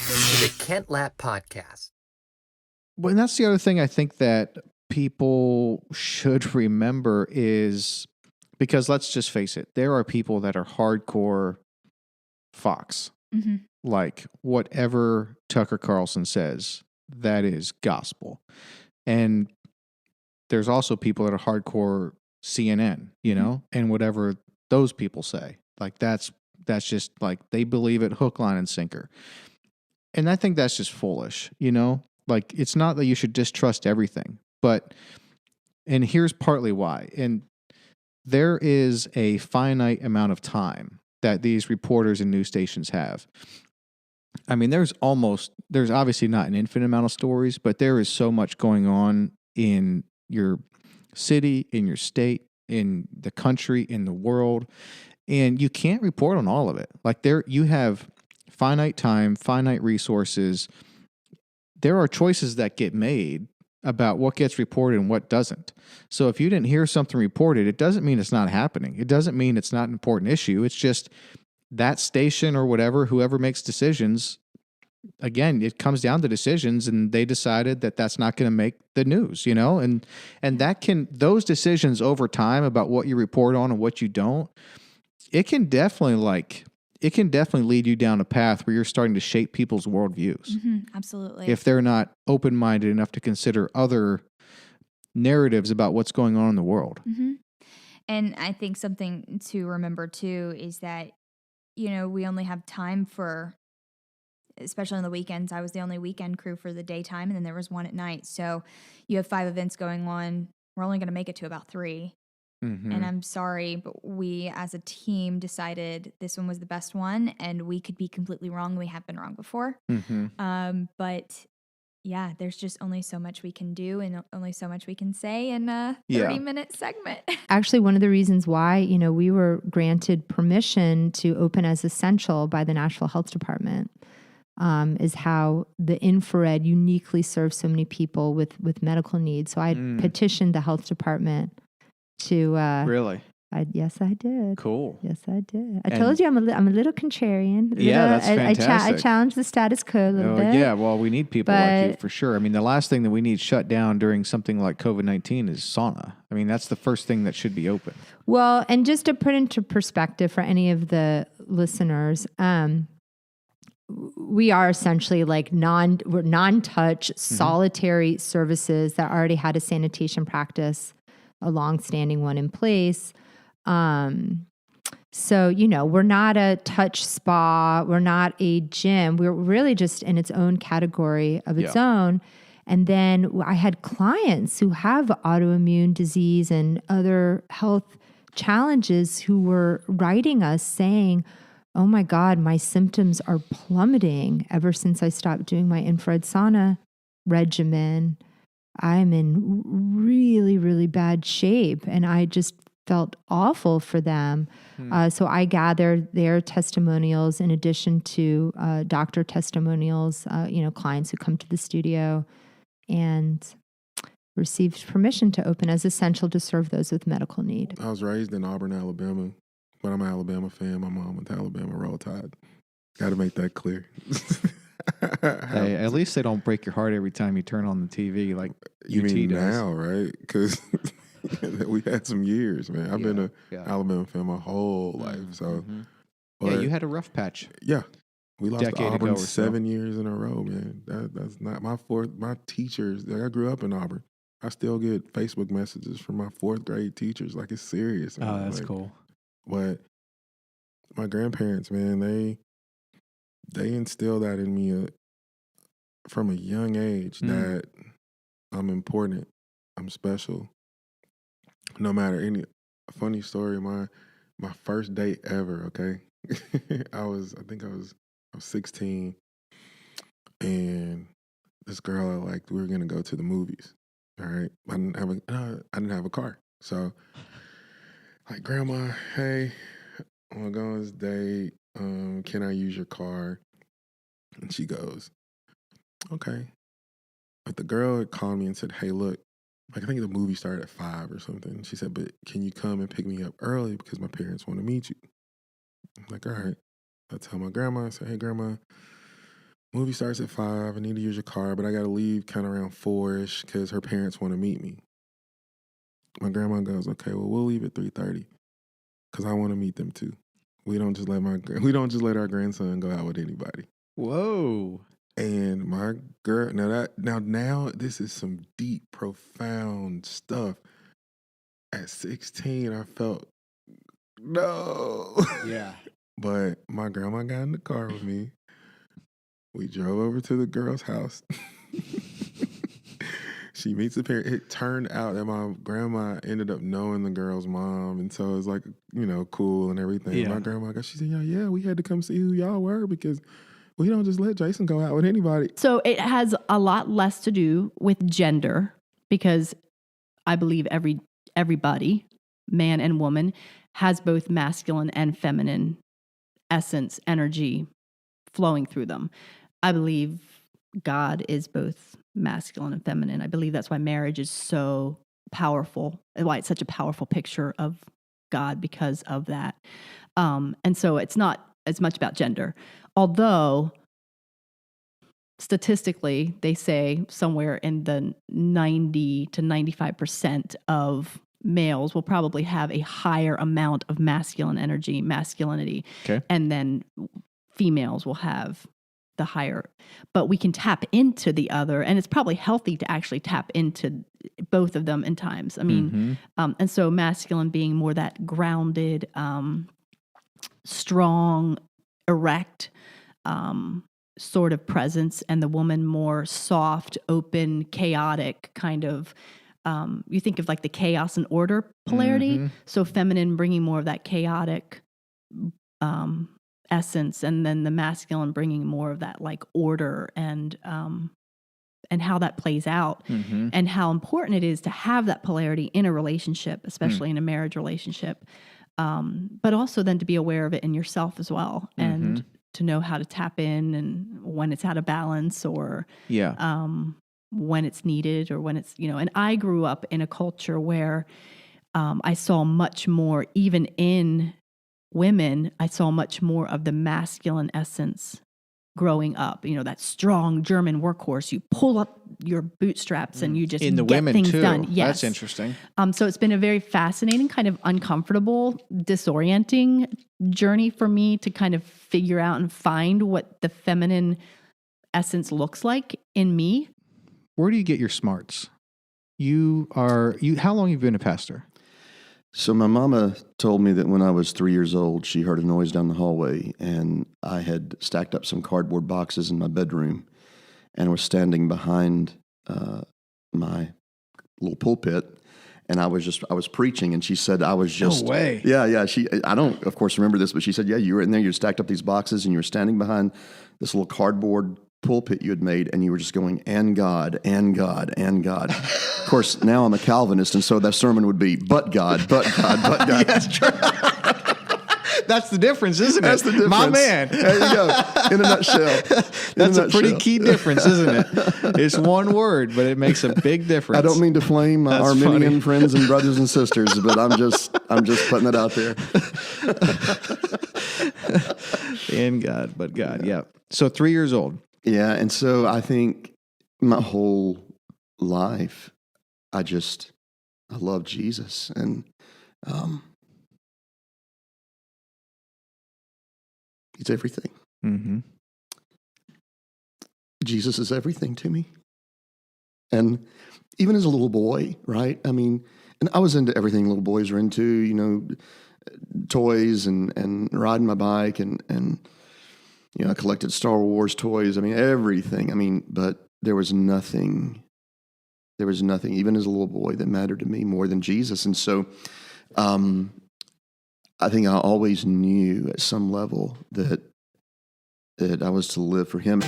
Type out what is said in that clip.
listening to the Kent Lapp Podcast. Well, and that's the other thing I think that people should remember is because let's just face it, there are people that are hardcore Fox. Mm-hmm. Like whatever Tucker Carlson says, that is gospel. And there's also people that are hardcore CNN, you know, and whatever those people say, like that's just like they believe it hook, line, and sinker. And I think that's just foolish, you know? Like it's not that you should distrust everything, but and here's partly why. And there is a finite amount of time that these reporters and news stations have. I mean, there's obviously not an infinite amount of stories, but there is so much going on in your city, in your state, in the country, in the world, and you can't report on all of it. Like you have finite time, finite resources. There are choices that get made about what gets reported and what doesn't. So if you didn't hear something reported, it doesn't mean it's not happening. It doesn't mean it's not an important issue. It's just that station or whatever, whoever makes decisions, again, it comes down to decisions, and they decided that that's not going to make the news, you know? And those decisions over time about what you report on and what you don't, it can definitely lead you down a path where you're starting to shape people's worldviews. Mm-hmm, absolutely. If they're not open-minded enough to consider other narratives about what's going on in the world. Mm-hmm. And I think something to remember too is that, you know, we only have time for, especially on the weekends. I was the only weekend crew for the daytime, and then there was one at night. So you have 5 events going on. We're only going to make it to about 3. Mm-hmm. And I'm sorry, but we as a team decided this one was the best one, and we could be completely wrong. We have been wrong before. Mm-hmm. But yeah, there's just only so much we can do and only so much we can say in a 30-minute segment. Actually, one of the reasons why, you know, we were granted permission to open as essential by the Nashville Health Department is how the infrared uniquely serves so many people with medical needs. So I petitioned the health department to Really? Yes, I did. Cool. Yes, I did. I told you I'm a little contrarian. That's fantastic. I challenge the status quo a little bit. Yeah, well, we need people like you for sure. I mean, the last thing that we need shut down during something like COVID-19 is sauna. I mean, that's the first thing that should be open. Well, and just to put into perspective for any of the listeners, we are essentially like we're non-touch, solitary services that already had a sanitation practice, a long-standing one in place. So, you know, we're not a touch spa. We're not a gym. We're really just in its own category of its own. And then I had clients who have autoimmune disease and other health challenges who were writing us saying, oh my God, my symptoms are plummeting ever since I stopped doing my infrared sauna regimen. I'm in really, really bad shape. And I just felt awful for them. So I gathered their testimonials in addition to doctor testimonials, you know, clients who come to the studio, and received permission to open as essential to serve those with medical need. I was raised in Auburn, Alabama, but I'm an Alabama fan. My mom went to Alabama, Roll Tide. Got to make that clear. Hey, at least they don't break your heart every time you turn on the TV like you UT mean does. now, right? Because we had some years, man. I've been an Alabama fan my whole life. So, yeah, you had a rough patch. Yeah, we lost to Auburn 7 so. years in a row, man. That's not my teachers. Like, I grew up in Auburn. I still get Facebook messages from my 4th grade teachers. Like, it's serious. Man. Oh, that's cool. But my grandparents, man, they instilled that in me from a young age that I'm important, I'm special. No matter any funny story, my first date ever, okay? I think I was 16, and this girl I liked, we were gonna go to the movies. All right. I didn't have a car. So like, Grandma, hey, I'm gonna go on this date. Can I use your car? And she goes, okay. But the girl had called me and said, hey, look, like, I think the movie started at 5 or something. She said, but can you come and pick me up early because my parents want to meet you? I'm like, all right. I tell my grandma, I say, hey, Grandma, movie starts at 5. I need to use your car, but I got to leave kind of around 4-ish because her parents want to meet me. My grandma goes, okay, well, we'll leave at 3:30 because I want to meet them too. We don't just let our grandson go out with anybody. Whoa. And my girl, now this is some deep, profound stuff. At 16, I felt no. Yeah. But my grandma got in the car with me. We drove over to the girl's house. She meets the parent. It turned out that my grandma ended up knowing the girl's mom, and so it was like, cool and everything. Yeah. My grandma, she said, yeah, we had to come see who y'all were because we don't just let Jason go out with anybody. So it has a lot less to do with gender, because I believe everybody, man and woman, has both masculine and feminine essence, energy flowing through them. I believe God is both masculine and feminine. I believe that's why marriage is so powerful, and why it's such a powerful picture of God, because of that. And so it's not as much about gender, although statistically they say somewhere in the 90 to 95% of males will probably have a higher amount of masculinity. Okay. And then females will have the higher, but we can tap into the other, and it's probably healthy to actually tap into both of them in times. I mean, and so masculine being more that grounded, strong, erect, sort of presence, and the woman more soft, open, chaotic kind of, you think of like the chaos and order polarity. So feminine bringing more of that chaotic, essence, and then the masculine bringing more of that like order and how that plays out, and how important it is to have that polarity in a relationship, especially in a marriage relationship, but also then to be aware of it in yourself as well, and to know how to tap in and when it's out of balance, or when it's needed, or when it's, and I grew up in a culture where I saw much more, even in women, I saw much more of the masculine essence growing up. That strong German workhorse. You pull up your bootstraps and you just in the get women things too. done. Yes. That's interesting. So it's been a very fascinating, kind of uncomfortable, disorienting journey for me to kind of figure out and find what the feminine essence looks like in me. Where do you get your smarts? How long have you been a pastor? So my mama told me that when I was 3 years old, she heard a noise down the hallway, and I had stacked up some cardboard boxes in my bedroom and was standing behind my little pulpit, and I was preaching, and she said I was just... No way. Yeah. I don't, of course, remember this, but she said, yeah, you were in there, you stacked up these boxes, and you were standing behind this little cardboard pulpit you had made, and you were just going, and God, and God, and God. Of course, now I'm a Calvinist, and so that sermon would be, but God, but God, but God. That's true. That's the difference, isn't it? That's the difference. My man. There you go. In a nutshell. That's a pretty key difference, isn't it? It's one word, but it makes a big difference. I don't mean to flame my That's Arminian funny. friends and brothers and sisters, but I'm just putting it out there. In God, but God. Yeah. So 3 years old. Yeah, and so I think my whole life, I love Jesus, and he's everything. Mm-hmm. Jesus is everything to me. And even as a little boy, right? I mean, and I was into everything little boys are into, toys and riding my bike and I collected Star Wars toys. I mean, everything. I mean, but there was nothing, even as a little boy, that mattered to me more than Jesus. And so I think I always knew at some level that I was to live for him.